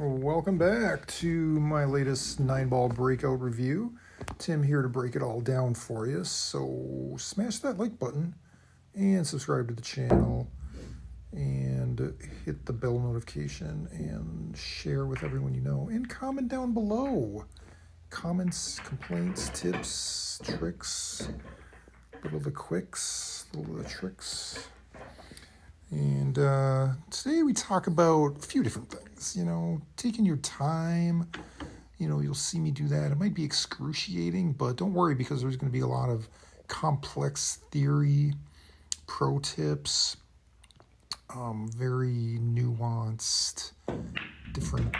Welcome back to my latest 9-ball breakout review. Tim here to break it all down for you. So smash that like button and subscribe to the channel and hit the bell notification and share with everyone you know and comment down below. Comments, complaints, tips, tricks, little of the quicks, little of the tricks. And today we talk about a few different things, taking your time. You'll see me do that. It might be excruciating, but don't worry because there's going to be a lot of complex theory, pro tips, very nuanced, different,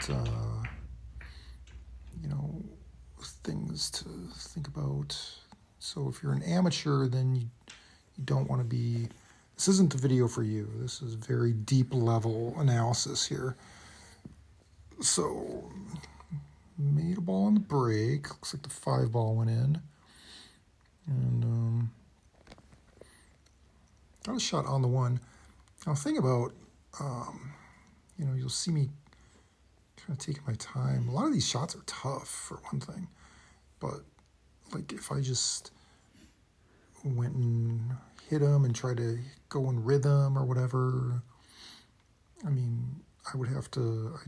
things to think about. So if you're an amateur, then you don't want to be... This isn't the video for you. This is very deep level analysis here. So, made a ball on the break. Looks like the 5-ball went in. And got a shot on the 1. Now, think about, you'll see me kind of taking my time. A lot of these shots are tough, for one thing. But, like, if I just went and hit them and try to go in rhythm or whatever, I'd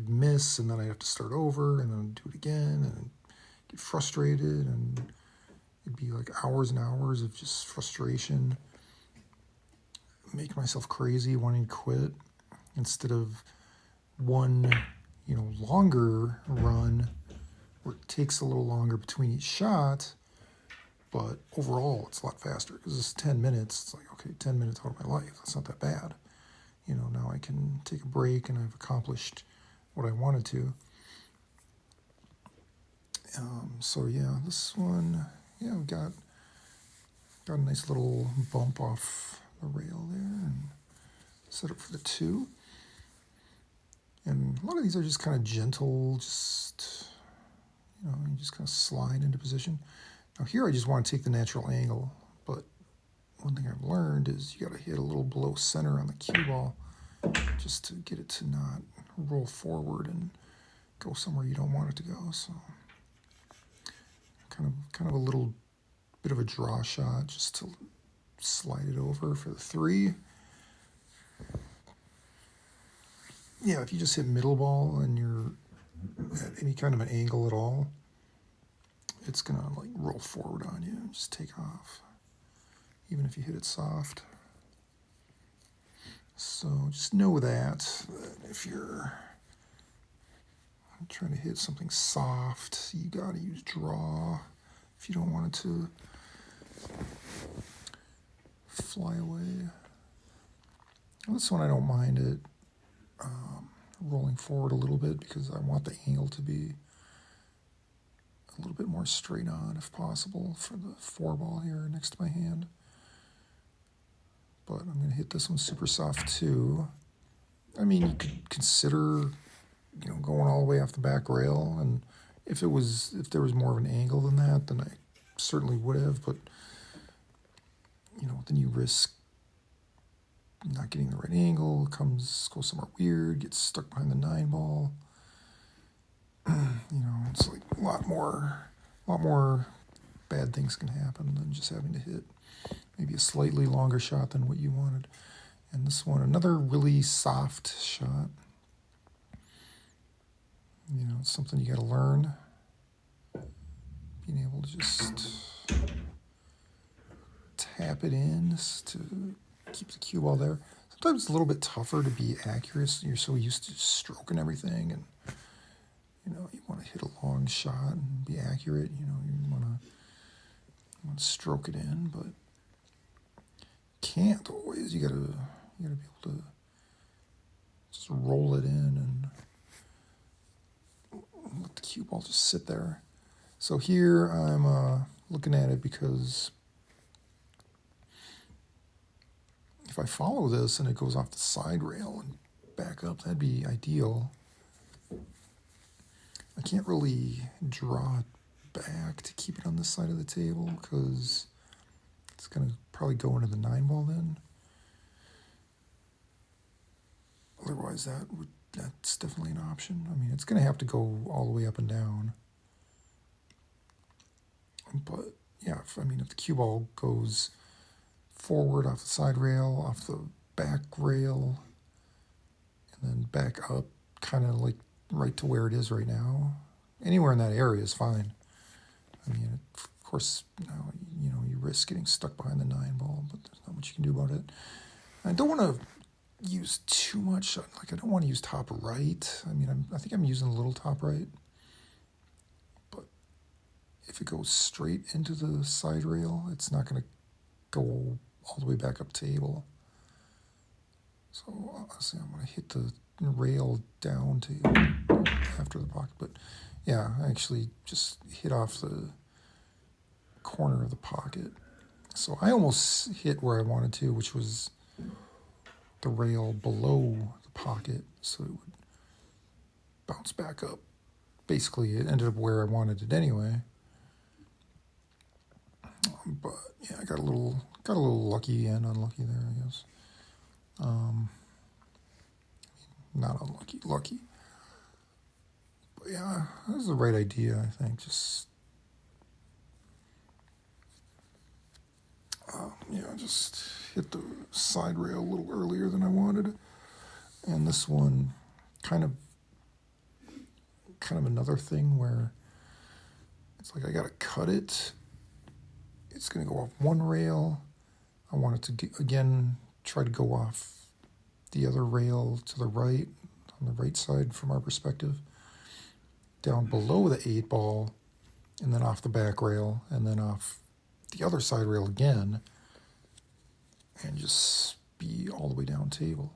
miss and then I'd have to start over and then do it again and get frustrated, and it'd be like hours and hours of just frustration, make myself crazy, wanting to quit, instead of one, longer run where it takes a little longer between each shot. But overall, it's a lot faster because it's 10 minutes. It's like, okay, 10 minutes out of my life. That's not that bad. Now I can take a break and I've accomplished what I wanted to. So yeah, this one, we got a nice little bump off the rail there and set up for the 2. And a lot of these are just kind of gentle, just, you just kind of slide into position. Now here I just want to take the natural angle, but one thing I've learned is you got to hit a little below center on the cue ball just to get it to not roll forward and go somewhere you don't want it to go. So kind of a little bit of a draw shot just to slide it over for the 3. Yeah, if you just hit middle ball and you're at any kind of an angle at all, it's going to like roll forward on you and just take off, even if you hit it soft. So just know that if you're trying to hit something soft, you got to use draw if you don't want it to fly away. This one I don't mind it rolling forward a little bit because I want the angle to be a little bit more straight on if possible for the 4-ball here next to my hand. But I'm going to hit this one super soft too. You could consider, going all the way off the back rail, and if there was more of an angle than that, then I certainly would have, but then you risk not getting the right angle, go somewhere weird, gets stuck behind the 9-ball. It's like a lot more bad things can happen than just having to hit maybe a slightly longer shot than what you wanted. And this one, another really soft shot. It's something you got to learn. Being able to just tap it in to keep the cue ball there. Sometimes it's a little bit tougher to be accurate. You're so used to stroking everything, and you want to hit a long shot and be accurate. You want to stroke it in, but can't always. You gotta be able to just roll it in and let the cue ball just sit there. So here I'm looking at it because if I follow this and it goes off the side rail and back up, that'd be ideal. I can't really draw it back to keep it on this side of the table because it's going to probably go into the 9-ball then. Otherwise, that's definitely an option. I mean, it's going to have to go all the way up and down. But yeah, if the cue ball goes forward off the side rail, off the back rail, and then back up, kind of like right to where it is right now, anywhere in that area is fine. I mean, of course, now, you risk getting stuck behind the 9-ball, but there's not much you can do about it. I don't want to use too much. Like, I don't want to use top right. I mean, I think I'm using a little top right. But if it goes straight into the side rail, it's not going to go all the way back up table. So honestly, I'm going to hit the rail down table after the pocket. But yeah, I actually just hit off the corner of the pocket. So I almost hit where I wanted to, which was the rail below the pocket, so it would bounce back up. Basically, it ended up where I wanted it anyway. But yeah, I got a little lucky and unlucky there, I guess. Not unlucky, lucky. But yeah, that was the right idea, I think. Just just hit the side rail a little earlier than I wanted. And this one, kind of another thing where it's like I gotta cut it. It's gonna go off one rail. I want it to again try to go off the other rail to the right, on the right side from our perspective, down below the 8-ball, and then off the back rail, and then off the other side rail again, and just be all the way down table.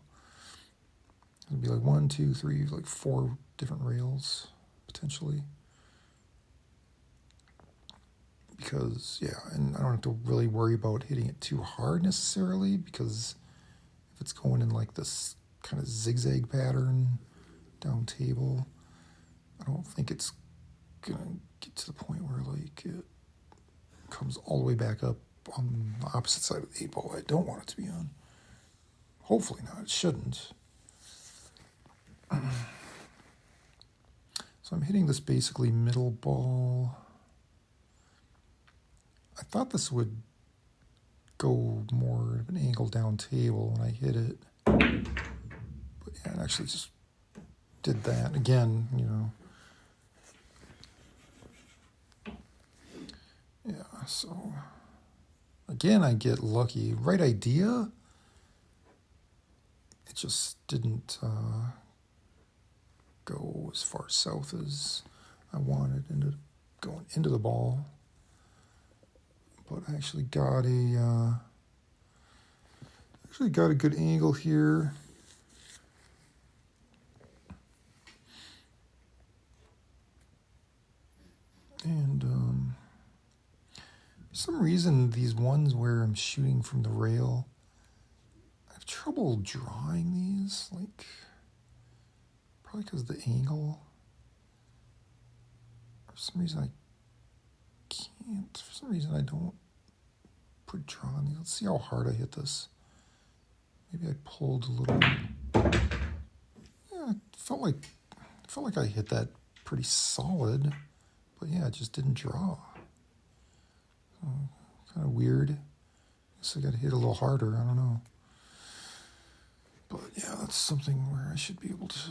It'd be like 1, 2, 3, like 4 different rails, potentially. Because, yeah, and I don't have to really worry about hitting it too hard necessarily, because if it's going in like this kind of zigzag pattern down table, I don't think it's going to get to the point where like it comes all the way back up on the opposite side of the 8-ball I don't want it to be on. Hopefully not. It shouldn't. So I'm hitting this basically middle ball. I thought this would go more of an angle down table when I hit it. But yeah, it actually just did that. Again, Yeah, so again, I get lucky. Right idea. It just didn't go as far south as I wanted. Ended up going into the ball. But I actually got a good angle here. And for some reason, these ones where I'm shooting from the rail, I have trouble drawing these, like, probably because of the angle. For some reason, I can't. For some reason, I don't draw on these. Let's see how hard I hit this. Maybe I pulled a little. Yeah, it felt like I hit that pretty solid, but yeah, it just didn't draw. Kind of weird. Guess I got to hit a little harder. I don't know. But yeah, that's something where I should be able to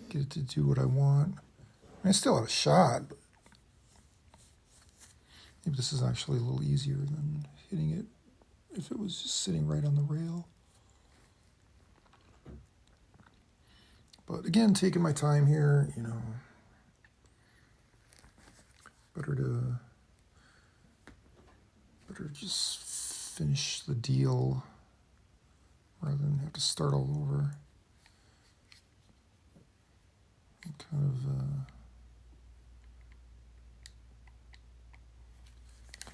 get it to do what I want. I still have a shot, but maybe this is actually a little easier than hitting it if it was just sitting right on the rail. But again, taking my time here, better to just finish the deal rather than have to start all over. I'm kind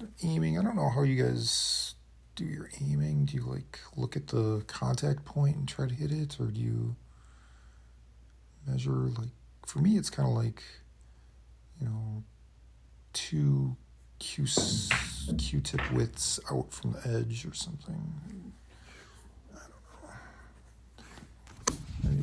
of aiming. I don't know how you guys do your aiming. Do you like look at the contact point and try to hit it, or do you measure? Like for me, it's kind of like 2 Q-tip widths out from the edge or something. I don't know. Maybe